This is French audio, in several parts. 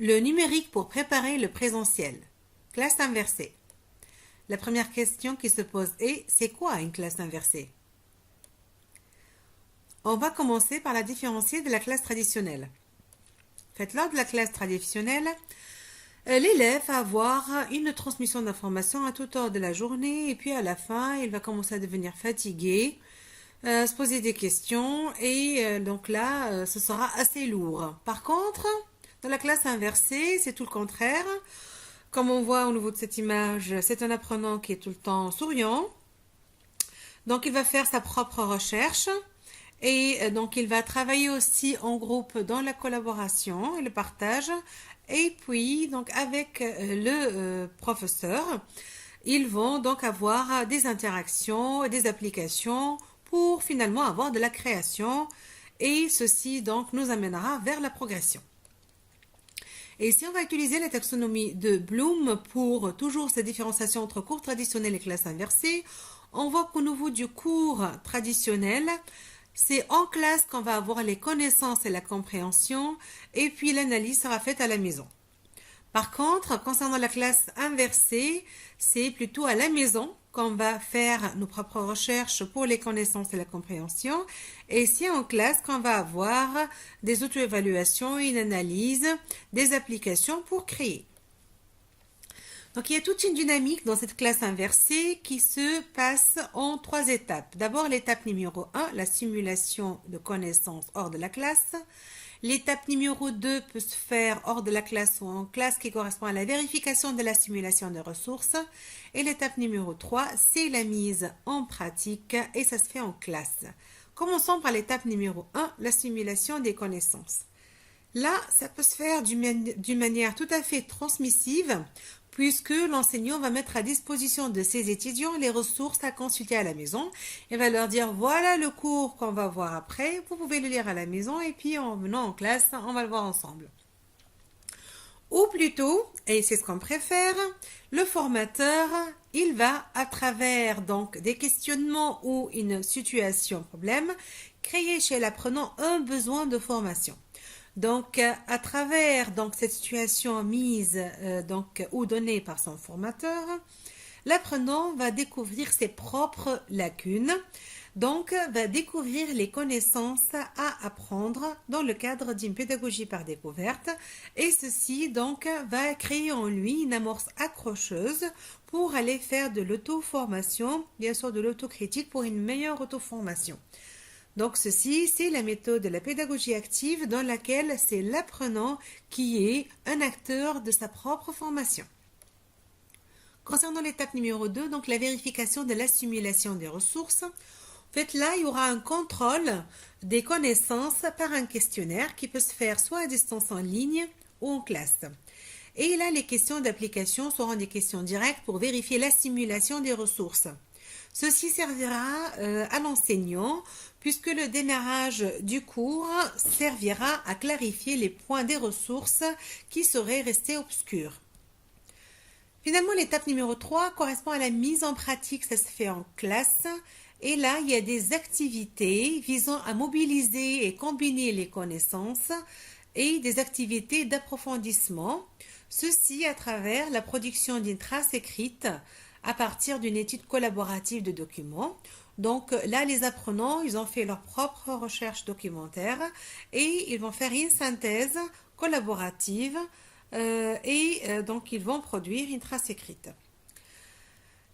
Le numérique pour préparer le présentiel. Classe inversée. La première question qui se pose est, c'est quoi une classe inversée? On va commencer par la différencier de la classe traditionnelle. En fait, lors de la classe traditionnelle, l'élève va avoir une transmission d'informations à toute heure de la journée et puis à la fin, il va commencer à devenir fatigué, se poser des questions et donc là, ce sera assez lourd. Par contre, dans la classe inversée, c'est tout le contraire. Comme on voit au niveau de cette image, c'est un apprenant qui est tout le temps souriant. Donc, il va faire sa propre recherche et donc il va travailler aussi en groupe dans la collaboration et le partage. Et puis, donc, avec le professeur, ils vont donc avoir des interactions, des applications pour finalement avoir de la création. Et ceci donc nous amènera vers la progression. Et si on va utiliser la taxonomie de Bloom pour toujours cette différenciation entre cours traditionnel et classe inversée, on voit qu'au niveau du cours traditionnel, c'est en classe qu'on va avoir les connaissances et la compréhension, et puis l'analyse sera faite à la maison. Par contre, concernant la classe inversée, c'est plutôt à la maison qu'on va faire nos propres recherches pour les connaissances et la compréhension. Et c'est en classe qu'on va avoir des auto-évaluations, une analyse, des applications pour créer. Donc il y a toute une dynamique dans cette classe inversée qui se passe en 3 étapes. D'abord l'étape numéro 1, la simulation de connaissances hors de la classe. L'étape numéro 2 peut se faire hors de la classe ou en classe qui correspond à la vérification de la simulation des ressources. Et l'étape numéro 3, c'est la mise en pratique et ça se fait en classe. Commençons par l'étape numéro 1, la simulation des connaissances. Là, ça peut se faire d'une manière tout à fait transmissive puisque l'enseignant va mettre à disposition de ses étudiants les ressources à consulter à la maison et va leur dire voilà le cours qu'on va voir après, vous pouvez le lire à la maison et puis en venant en classe, on va le voir ensemble. Ou plutôt, et c'est ce qu'on préfère, le formateur, il va à travers donc des questionnements ou une situation problème, créer chez l'apprenant un besoin de formation. Donc, à travers donc, cette situation mise ou donnée par son formateur, l'apprenant va découvrir ses propres lacunes, donc va découvrir les connaissances à apprendre dans le cadre d'une pédagogie par découverte et ceci donc va créer en lui une amorce accrocheuse pour aller faire de l'auto-formation, bien sûr de l'autocritique pour une meilleure auto-formation. Donc ceci, c'est la méthode de la pédagogie active dans laquelle c'est l'apprenant qui est un acteur de sa propre formation. Concernant l'étape numéro 2, donc la vérification de la simulation des ressources, en fait là, il y aura un contrôle des connaissances par un questionnaire qui peut se faire soit à distance en ligne ou en classe. Et là, les questions d'application seront des questions directes pour vérifier la simulation des ressources. Ceci servira à l'enseignant puisque le démarrage du cours servira à clarifier les points des ressources qui seraient restés obscurs. Finalement, l'étape numéro 3 correspond à la mise en pratique, ça se fait en classe. Et là, il y a des activités visant à mobiliser et combiner les connaissances et des activités d'approfondissement. Ceci à travers la production d'une trace écrite à partir d'une étude collaborative de documents. Donc là, les apprenants, ils ont fait leur propre recherche documentaire et ils vont faire une synthèse collaborative donc ils vont produire une trace écrite.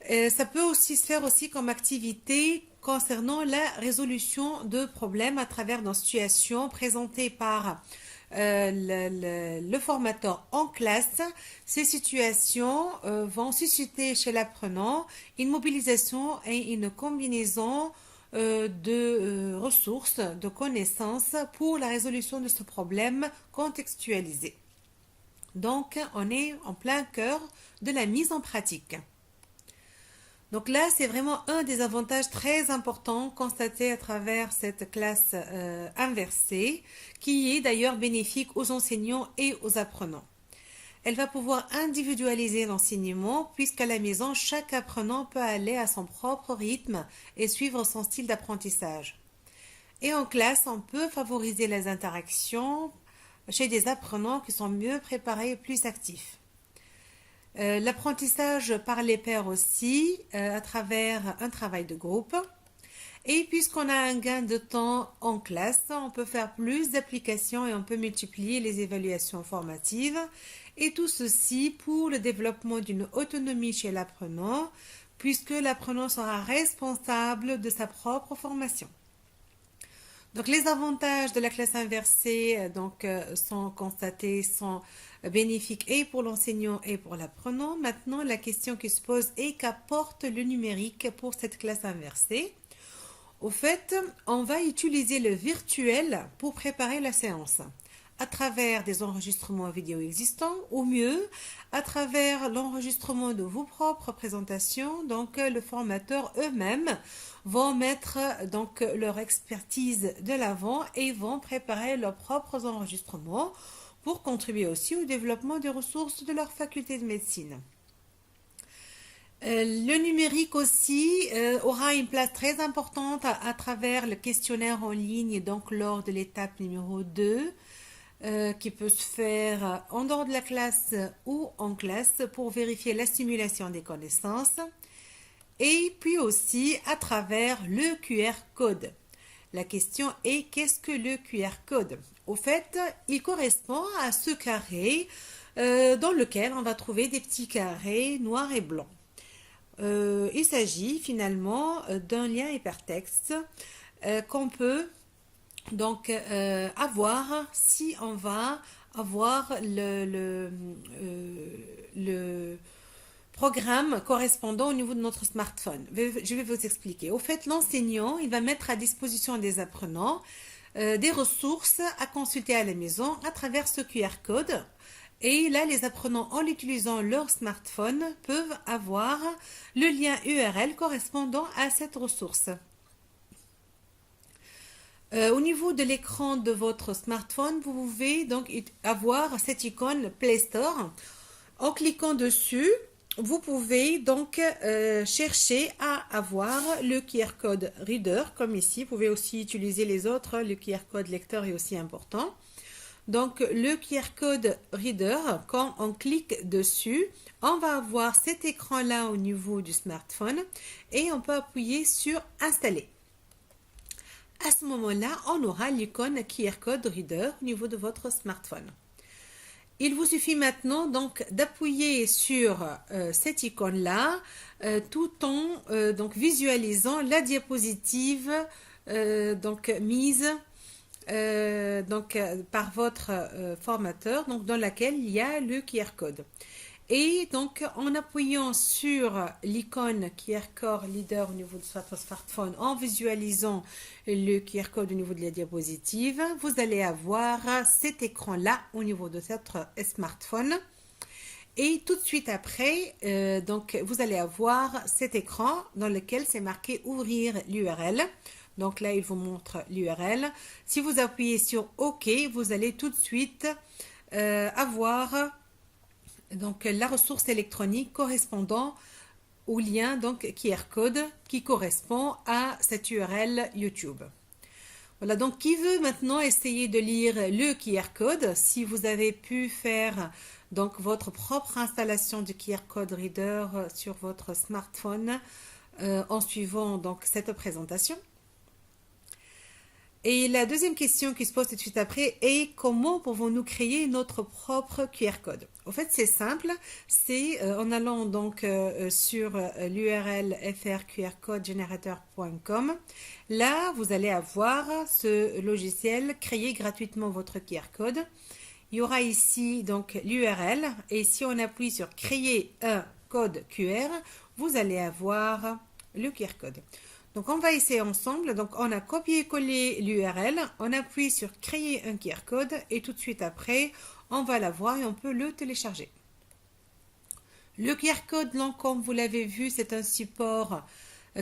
Ça peut aussi se faire aussi comme activité concernant la résolution de problèmes à travers des situations présentées par le formateur en classe. Ces situations vont susciter chez l'apprenant une mobilisation et une combinaison de ressources, de connaissances pour la résolution de ce problème contextualisé. Donc, on est en plein cœur de la mise en pratique. Donc là, c'est vraiment un des avantages très importants constatés à travers cette classe inversée, qui est d'ailleurs bénéfique aux enseignants et aux apprenants. Elle va pouvoir individualiser l'enseignement puisqu'à la maison, chaque apprenant peut aller à son propre rythme et suivre son style d'apprentissage. Et en classe, on peut favoriser les interactions chez des apprenants qui sont mieux préparés et plus actifs. L'apprentissage par les pairs aussi, à travers un travail de groupe. Et puisqu'on a un gain de temps en classe, on peut faire plus d'applications et on peut multiplier les évaluations formatives. Et tout ceci pour le développement d'une autonomie chez l'apprenant, puisque l'apprenant sera responsable de sa propre formation. Donc les avantages de la classe inversée sont constatés, sont bénéfiques et pour l'enseignant et pour l'apprenant. Maintenant, la question qui se pose est qu'apporte le numérique pour cette classe inversée? Au fait, on va utiliser le virtuel pour préparer la séance à travers des enregistrements vidéo existants ou mieux à travers l'enregistrement de vos propres présentations. Donc le formateur eux-mêmes vont mettre leur expertise de l'avant et vont préparer leurs propres enregistrements pour contribuer aussi au développement des ressources de leur faculté de médecine. Le numérique aussi aura une place très importante à travers le questionnaire en ligne, donc lors de l'étape numéro 2, qui peut se faire en dehors de la classe ou en classe pour vérifier la simulation des connaissances. Et puis aussi à travers le QR code. La question est qu'est-ce que le QR code? Au fait, il correspond à ce carré dans lequel on va trouver des petits carrés noirs et blancs. Il s'agit finalement d'un lien hypertexte qu'on peut avoir si on va avoir le programme correspondant au niveau de notre smartphone. Je vais vous expliquer. Au fait, l'enseignant, il va mettre à disposition des apprenants des ressources à consulter à la maison à travers ce QR code. Et là, les apprenants, en utilisant leur smartphone, peuvent avoir le lien URL correspondant à cette ressource. Au niveau de l'écran de votre smartphone, vous pouvez donc avoir cette icône Play Store. En cliquant dessus, vous pouvez donc chercher à avoir le QR code Reader, comme ici. Vous pouvez aussi utiliser les autres. Le QR code lecteur est aussi important. Donc, le QR code Reader, quand on clique dessus, on va avoir cet écran-là au niveau du smartphone et on peut appuyer sur Installer. À ce moment-là, on aura l'icône QR code Reader au niveau de votre smartphone. Il vous suffit maintenant donc d'appuyer sur cette icône-là tout en visualisant la diapositive mise par votre formateur, dans laquelle il y a le QR code. Et donc, en appuyant sur l'icône QR code Leader au niveau de votre smartphone, en visualisant le QR code au niveau de la diapositive, vous allez avoir cet écran-là au niveau de votre smartphone. Et tout de suite après, vous allez avoir cet écran dans lequel c'est marqué ouvrir l'URL. Donc là, il vous montre l'URL. Si vous appuyez sur OK, vous allez tout de suite avoir la ressource électronique correspondant au lien QR code qui correspond à cette URL YouTube. Voilà, donc qui veut maintenant essayer de lire le QR code? Si vous avez pu faire votre propre installation du QR code Reader sur votre smartphone en suivant cette présentation. Et la deuxième question qui se pose tout de suite après est comment pouvons-nous créer notre propre QR code? En fait, c'est simple, c'est en allant sur l'URL frqrcodegenerator.com. Là, vous allez avoir ce logiciel créer gratuitement votre QR code. Il y aura ici l'URL et si on appuie sur créer un code QR, vous allez avoir le QR code. Donc, on va essayer ensemble. Donc, on a copié-collé l'URL, on appuie sur créer un QR code et tout de suite après, on va l'avoir et on peut le télécharger. Le QR code, comme vous l'avez vu, c'est un support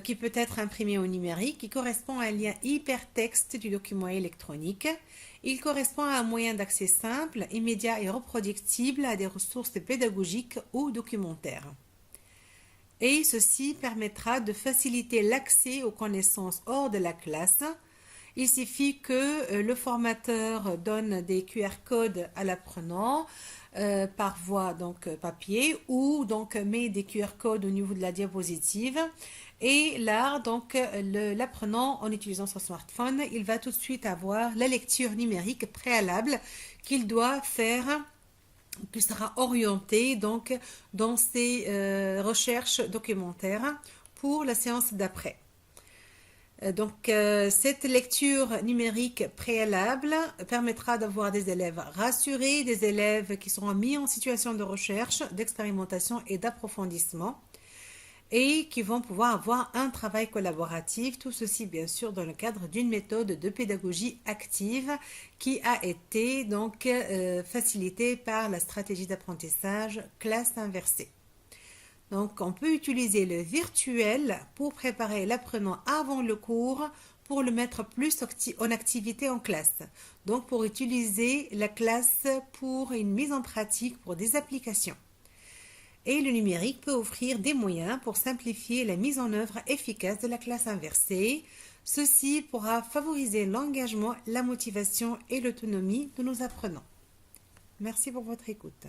qui peut être imprimé au numérique, qui correspond à un lien hypertexte du document électronique. Il correspond à un moyen d'accès simple, immédiat et reproductible à des ressources pédagogiques ou documentaires. Et ceci permettra de faciliter l'accès aux connaissances hors de la classe Il suffit que le formateur donne des QR codes à l'apprenant par voie donc papier ou donc met des QR codes au niveau de la diapositive. Et là, donc, l'apprenant, en utilisant son smartphone, il va tout de suite avoir la lecture numérique préalable qu'il doit faire, qui sera orientée donc dans ses recherches documentaires pour la séance d'après. Cette lecture numérique préalable permettra d'avoir des élèves rassurés, des élèves qui seront mis en situation de recherche, d'expérimentation et d'approfondissement et qui vont pouvoir avoir un travail collaboratif, tout ceci bien sûr dans le cadre d'une méthode de pédagogie active qui a été donc facilitée par la stratégie d'apprentissage classe inversée. Donc, on peut utiliser le virtuel pour préparer l'apprenant avant le cours pour le mettre plus en activité en classe. Donc, pour utiliser la classe pour une mise en pratique pour des applications. Et le numérique peut offrir des moyens pour simplifier la mise en œuvre efficace de la classe inversée. Ceci pourra favoriser l'engagement, la motivation et l'autonomie de nos apprenants. Merci pour votre écoute.